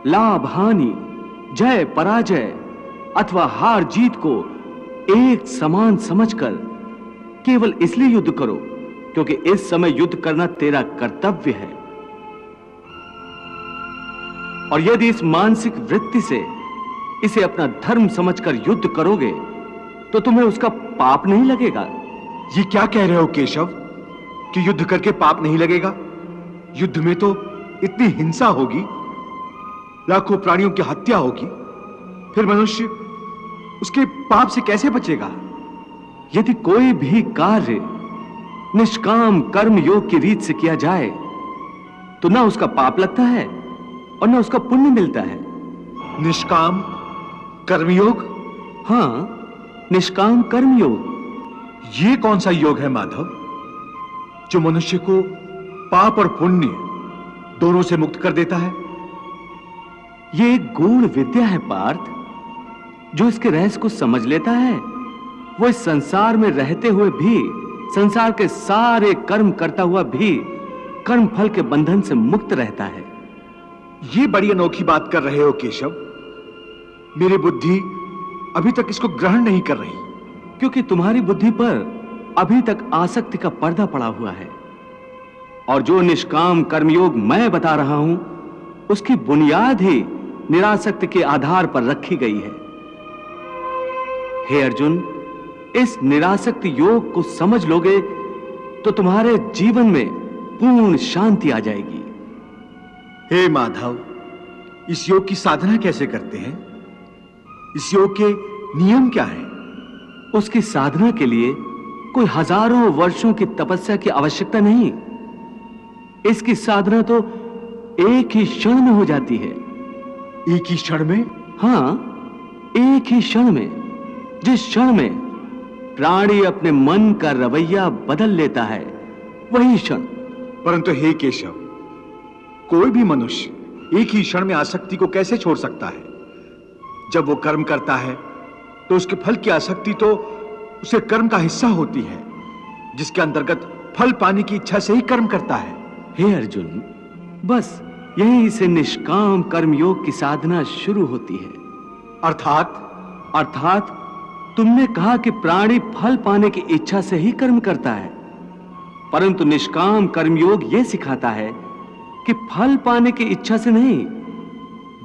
लाभ हानि, जय पराजय अथवा हार जीत को एक समान समझकर केवल इसलिए युद्ध करो क्योंकि इस समय युद्ध करना तेरा कर्तव्य है। और यदि इस मानसिक वृत्ति से इसे अपना धर्म समझकर युद्ध करोगे तो तुम्हें उसका पाप नहीं लगेगा। ये क्या कह रहे हो केशव कि युद्ध करके पाप नहीं लगेगा? युद्ध में तो इतनी हिंसा होगी, लाखों प्राणियों की हत्या होगी, फिर मनुष्य उसके पाप से कैसे बचेगा? यदि कोई भी कार्य निष्काम कर्म योग की रीत से किया जाए तो ना उसका पाप लगता है और ना उसका पुण्य मिलता है। निष्काम कर्मयोग? हाँ, निष्काम कर्मयोग। ये कौन सा योग है माधव जो मनुष्य को पाप और पुण्य दोनों से मुक्त कर देता है? ये एक गूढ़ विद्या है पार्थ। जो इसके रहस्य को समझ लेता है वो इस संसार में रहते हुए भी, संसार के सारे कर्म करता हुआ भी कर्म फल के बंधन से मुक्त रहता है। ये बड़ी अनोखी बात कर रहे हो केशव। मेरी बुद्धि अभी तक इसको ग्रहण नहीं कर रही। क्योंकि तुम्हारी बुद्धि पर अभी तक आसक्ति का पर्दा पड़ा हुआ है। और जो निष्काम कर्मयोग मैं बता रहा हूं उसकी बुनियाद ही निरासक्ति के आधार पर रखी गई है। हे अर्जुन, इस निरासक्ति योग को समझ लोगे तो तुम्हारे जीवन में पूर्ण शांति आ जाएगी। हे माधव, इस योग की साधना कैसे करते हैं? इस योग के नियम क्या हैं? उसकी साधना के लिए कोई हजारों वर्षों की तपस्या की आवश्यकता नहीं। इसकी साधना तो एक ही क्षण में हो जाती है। एक ही क्षण में? हाँ, एक ही क्षण में। जिस क्षण में प्राणी अपने मन का रवैया बदल लेता है वही क्षण। परंतु हे केशव, कोई भी मनुष्य एक ही क्षण में आसक्ति को कैसे छोड़ सकता है? जब वो कर्म करता है तो उसके फल की आसक्ति तो उसे कर्म का हिस्सा होती है, जिसके अंतर्गत फल पाने की इच्छा से ही कर्म करता है। हे अर्जुन, बस यहीं से निष्काम कर्मयोग की साधना शुरू होती है। अर्थात तुमने कहा कि प्राणी फल पाने की इच्छा से ही कर्म करता है, परंतु निष्काम कर्मयोग यह सिखाता है कि फल पाने की इच्छा से नहीं,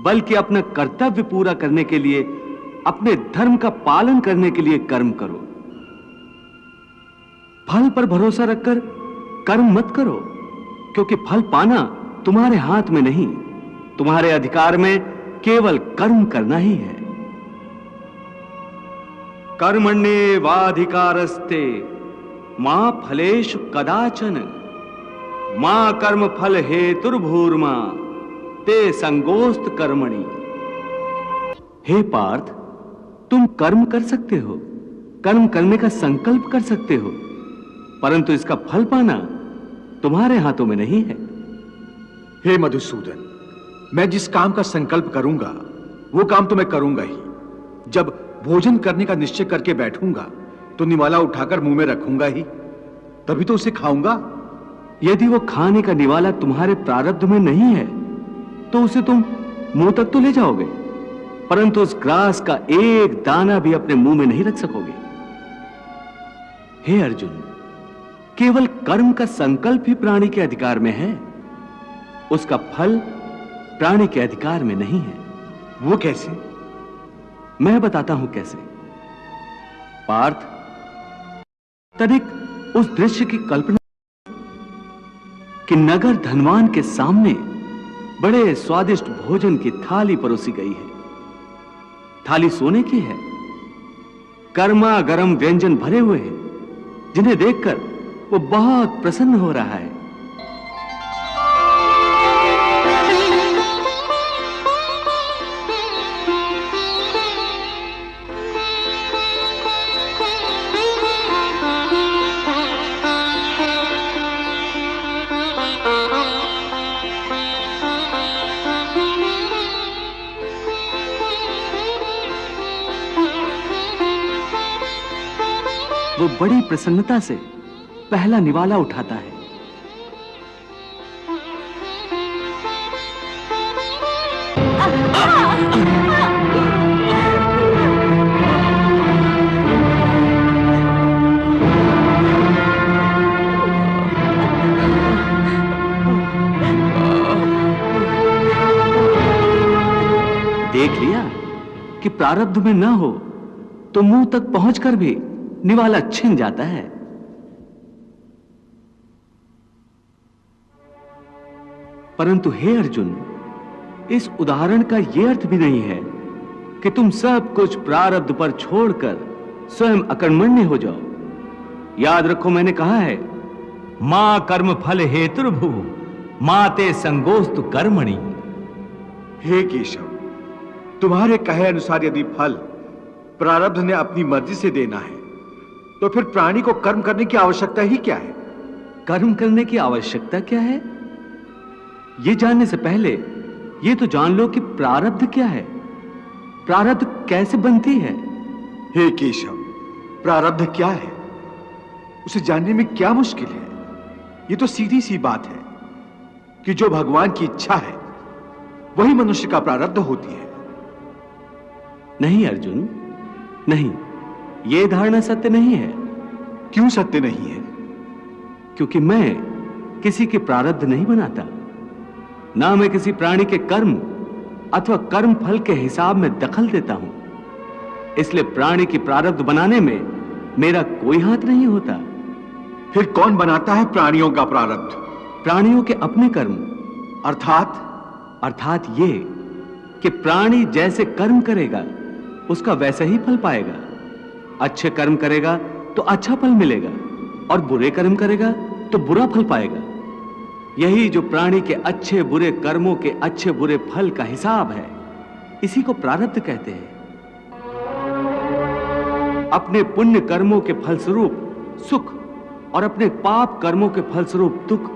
बल्कि अपना कर्तव्य पूरा करने के लिए, अपने धर्म का पालन करने के लिए कर्म करो। फल पर भरोसा रखकर कर्म मत करो, क्योंकि फल पाना तुम्हारे हाथ में नहीं, तुम्हारे अधिकार में केवल कर्म करना ही है। कर्मण्येवाधिकारस्ते मां फलेषु कदाचन मां कर्म फल हेतुर्भूर्मा ते संगोस्त कर्मणि। हे पार्थ, तुम कर्म कर सकते हो, कर्म करने का संकल्प कर सकते हो, परंतु इसका फल पाना तुम्हारे हाथों में नहीं है। हे मधुसूदन, मैं जिस काम का संकल्प करूंगा वो काम तो मैं करूंगा ही। जब भोजन करने का निश्चय करके बैठूंगा तो निवाला उठाकर मुंह में रखूंगा ही, तभी तो उसे खाऊंगा। यदि वो खाने का निवाला तुम्हारे प्रारब्ध में नहीं है तो उसे तुम मुंह तक तो ले जाओगे, परंतु उस ग्रास का एक दाना भी अपने मुंह में नहीं रख सकोगे। हे अर्जुन, केवल कर्म का संकल्प ही प्राणी के अधिकार में है, उसका फल प्राणी के अधिकार में नहीं है। वो कैसे? मैं बताता हूं कैसे। पार्थ, तनिक उस दृश्य की कल्पना कि नगर धनवान के सामने बड़े स्वादिष्ट भोजन की थाली परोसी गई है। थाली सोने की है, गर्मा गर्म व्यंजन भरे हुए हैं, जिन्हें देखकर वो बहुत प्रसन्न हो रहा है। वो बड़ी प्रसन्नता से पहला निवाला उठाता है। देख लिया कि प्रारब्ध में न हो तो मुंह तक पहुंचकर भी निवाला छिन जाता है। परंतु हे अर्जुन, इस उदाहरण का यह अर्थ भी नहीं है कि तुम सब कुछ प्रारब्ध पर छोड़कर स्वयं अकर्मण्य हो जाओ। याद रखो, मैंने कहा है, मां कर्म फल हेतुर्भु माते संगोस्तु कर्मणि। हे केशव, तुम्हारे कहे अनुसार यदि फल प्रारब्ध ने अपनी मर्जी से देना है तो फिर प्राणी को कर्म करने की आवश्यकता ही क्या है? कर्म करने की आवश्यकता क्या है, यह जानने से पहले यह तो जान लो कि प्रारब्ध क्या है, प्रारब्ध कैसे बनती है। हे केशव, प्रारब्ध क्या है उसे जानने में क्या मुश्किल है? यह तो सीधी सी बात है कि जो भगवान की इच्छा है वही मनुष्य का प्रारब्ध होती है। नहीं अर्जुन, नहीं, यह धारणा सत्य नहीं है। क्यों सत्य नहीं है? क्योंकि मैं किसी के प्रारब्ध नहीं बनाता, ना मैं किसी प्राणी के कर्म अथवा कर्म फल के हिसाब में दखल देता हूं। इसलिए प्राणी की प्रारब्ध बनाने में मेरा कोई हाथ नहीं होता। फिर कौन बनाता है प्राणियों का प्रारब्ध? प्राणियों के अपने कर्म। अर्थात ये कि प्राणी जैसे कर्म करेगा उसका वैसा ही फल पाएगा। अच्छे कर्म करेगा तो अच्छा फल मिलेगा और बुरे कर्म करेगा तो बुरा फल पाएगा। यही जो प्राणी के अच्छे बुरे कर्मों के अच्छे बुरे फल का हिसाब है, इसी को प्रारब्ध कहते हैं। अपने पुण्य कर्मों के फलस्वरूप सुख और अपने पाप कर्मों के फलस्वरूप दुख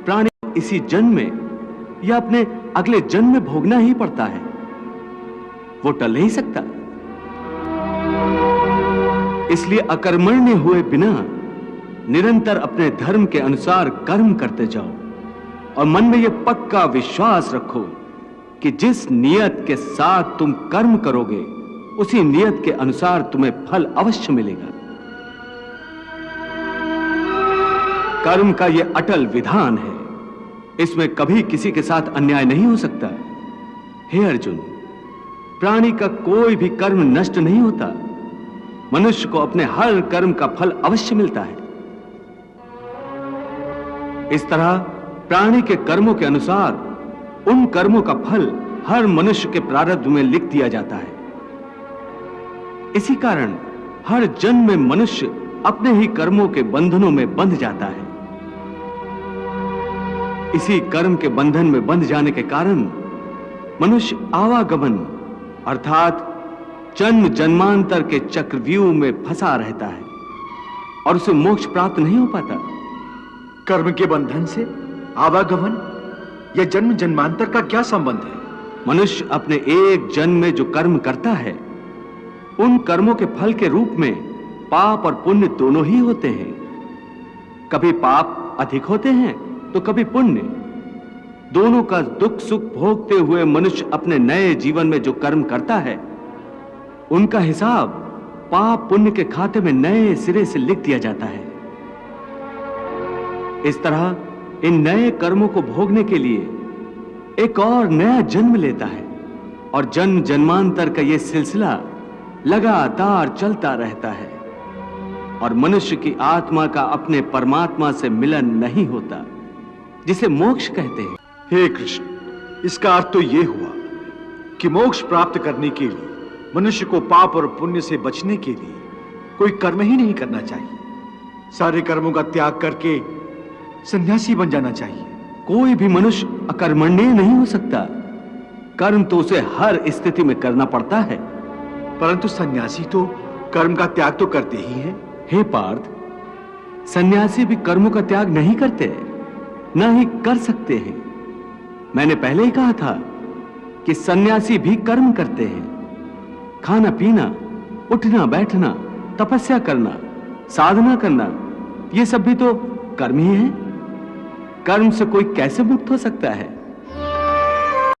प्राणी इसी जन्म में या अपने अगले जन्म में भोगना ही पड़ता है, वो टल नहीं सकता। इसलिए अकर्मण्य हुए बिना निरंतर अपने धर्म के अनुसार कर्म करते जाओ और मन में यह पक्का विश्वास रखो कि जिस नियत के साथ तुम कर्म करोगे उसी नियत के अनुसार तुम्हें फल अवश्य मिलेगा। कर्म का यह अटल विधान है, इसमें कभी किसी के साथ अन्याय नहीं हो सकता। हे अर्जुन, प्राणी का कोई भी कर्म नष्ट नहीं होता, मनुष्य को अपने हर कर्म का फल अवश्य मिलता है। इस तरह प्राणी के कर्मों के अनुसार उन कर्मों का फल हर मनुष्य के प्रारब्ध में लिख दिया जाता है। इसी कारण हर जन्म में मनुष्य अपने ही कर्मों के बंधनों में बंध जाता है। इसी कर्म के बंधन में बंध जाने के कारण मनुष्य आवागमन अर्थात जन्म जन्मांतर के चक्रव्यूह में फंसा रहता है और उसे मोक्ष प्राप्त नहीं हो पाता। कर्म के बंधन से आवागमन या जन्म जन्मांतर का क्या संबंध है? मनुष्य अपने एक जन्म में जो कर्म करता है उन कर्मों के फल के रूप में पाप और पुण्य दोनों ही होते हैं। कभी पाप अधिक होते हैं तो कभी पुण्य। दोनों का दुख सुख भोगते हुए मनुष्य अपने नए जीवन में जो कर्म करता है उनका हिसाब पाप पुण्य के खाते में नए सिरे से लिख दिया जाता है। इस तरह इन नए कर्मों को भोगने के लिए एक और नया जन्म लेता है और जन्म जन्मांतर का यह सिलसिला लगातार चलता रहता है और मनुष्य की आत्मा का अपने परमात्मा से मिलन नहीं होता, जिसे मोक्ष कहते हैं। हे कृष्ण, इसका अर्थ तो यह हुआ कि मोक्ष प्राप्त करने के लिए मनुष्य को पाप और पुण्य से बचने के लिए कोई कर्म ही नहीं करना चाहिए, सारे कर्मों का त्याग करके सन्यासी बन जाना चाहिए। कोई भी मनुष्य अकर्मण्य नहीं हो सकता, कर्म तो उसे हर स्थिति में करना पड़ता है। परंतु सन्यासी तो कर्म का त्याग तो करते ही हैं। हे पार्थ, सन्यासी भी कर्मों का त्याग नहीं करते, न ही कर सकते हैं। मैंने पहले ही कहा था कि सन्यासी भी कर्म करते हैं। खाना पीना, उठना बैठना, तपस्या करना, साधना करना, ये सब भी तो कर्म ही है। कर्म से कोई कैसे मुक्त हो सकता है?